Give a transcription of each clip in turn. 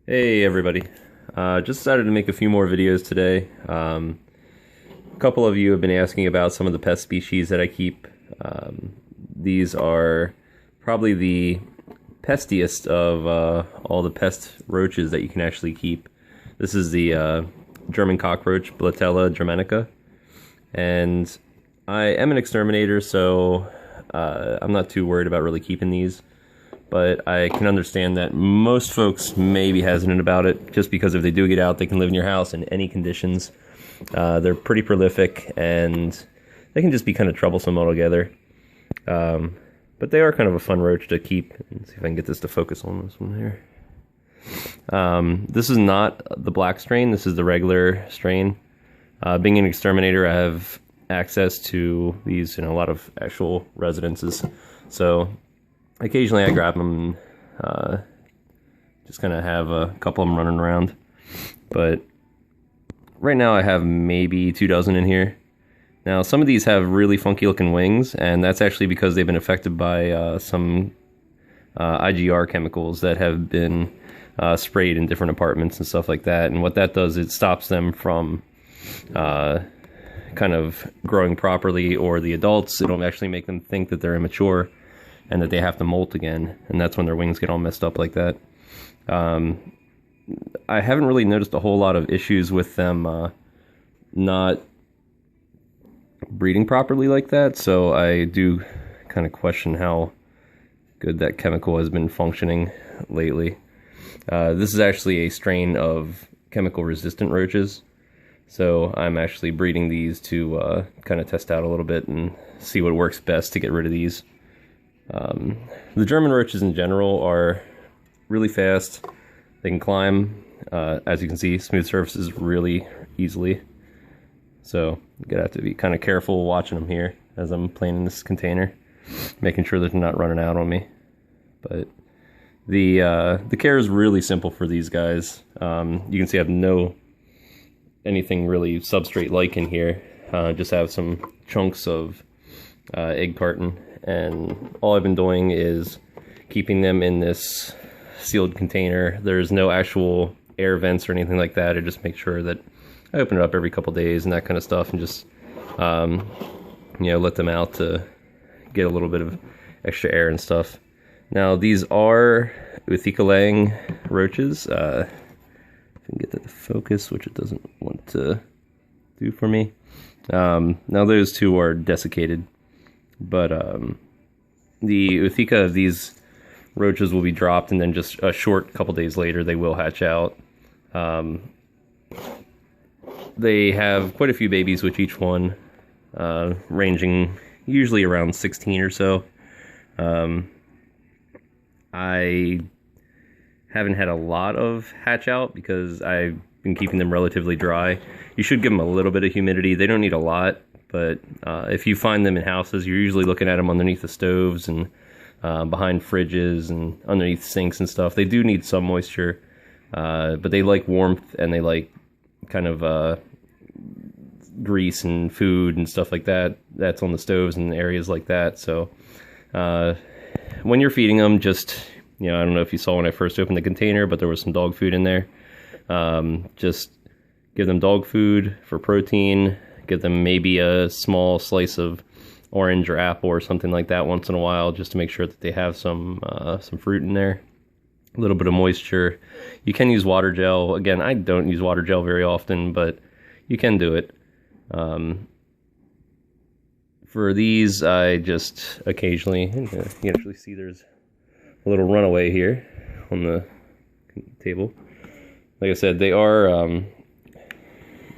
Hey everybody, just decided to make a few more videos today. A couple of you have been asking about some of the pest species that I keep. These are probably the pestiest of all the pest roaches that you can actually keep. This is the German cockroach, Blattella germanica, and I am an exterminator, so I'm not too worried about really keeping these. But I can understand that most folks may be hesitant about it, just because if they do get out, they can live in your house in any conditions. They're pretty prolific, and they can just be kind of troublesome altogether. But they are kind of a fun roach to keep. Let's see if I can get this to focus on this one here. This is not the black strain, this is the regular strain. Being an exterminator, I have access to these in a lot of actual residences. So occasionally I grab them and just kind of have a couple of them running around. But right now I have maybe 2 dozen in here. Now some of these have really funky looking wings, and that's actually because they've been affected by some IGR chemicals that have been sprayed in different apartments and stuff like that. And what that does, it stops them from kind of growing properly, or the adults, it'll actually make them think that they're immature and that they have to molt again, and that's when their wings get all messed up like that. I haven't really noticed a whole lot of issues with them not breeding properly like that, so I do kind of question how good that chemical has been functioning lately. This is actually a strain of chemical resistant roaches, so I'm actually breeding these to kind of test out a little bit and see what works best to get rid of these. The German roaches in general are really fast. They can climb, as you can see, smooth surfaces really easily. So you're gonna have to be kind of careful watching them here as I'm playing in this container, making sure they're not running out on me. But the care is really simple for these guys. You can see I have anything really substrate-like in here. Just have some chunks of egg carton. And all I've been doing is keeping them in this sealed container. There's no actual air vents or anything like that. I just make sure that I open it up every couple days and that kind of stuff, and just let them out to get a little bit of extra air and stuff. Now these are Uthika roaches. If I can get that to focus, which it doesn't want to do for me. Now those two are desiccated. But the Uthika of these roaches will be dropped, and then just a short couple days later they will hatch out. They have quite a few babies with each one, ranging usually around 16 or so. I haven't had a lot of hatch out because I've been keeping them relatively dry. You should give them a little bit of humidity. They don't need a lot. But if you find them in houses, you're usually looking at them underneath the stoves and behind fridges and underneath sinks and stuff. They do need some moisture, but they like warmth, and they like kind of grease and food and stuff like that. That's on the stoves and areas like that. So when you're feeding them, just, I don't know if you saw when I first opened the container, but there was some dog food in there. Just give them dog food for protein. Give them maybe a small slice of orange or apple or something like that once in a while, just to make sure that they have some fruit in there. A little bit of moisture. You can use water gel. Again, I don't use water gel very often, but you can do it. For these, I just occasionally, you can actually see there's a little runaway here on the table. Like I said, they are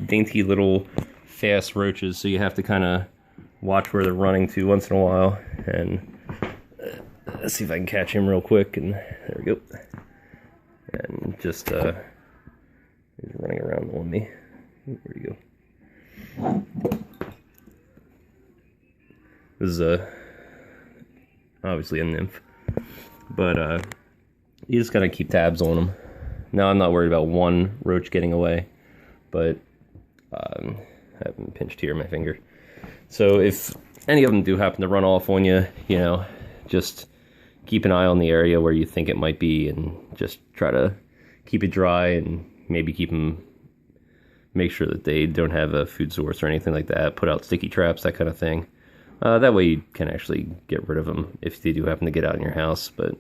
dainty little fast roaches, so you have to kind of watch where they're running to once in a while. And let's see if I can catch him real quick. And there we go. And just he's running around on me. Where'd he go? This is obviously a nymph, but you just gotta keep tabs on them. Now I'm not worried about one roach getting away, but I haven't pinched here my finger. So if any of them do happen to run off on you, just keep an eye on the area where you think it might be, and just try to keep it dry and maybe make sure that they don't have a food source or anything like that. Put out sticky traps, that kind of thing. That way you can actually get rid of them if they do happen to get out in your house, but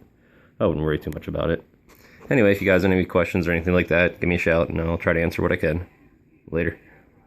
I wouldn't worry too much about it. Anyway, if you guys have any questions or anything like that, give me a shout and I'll try to answer what I can. Later.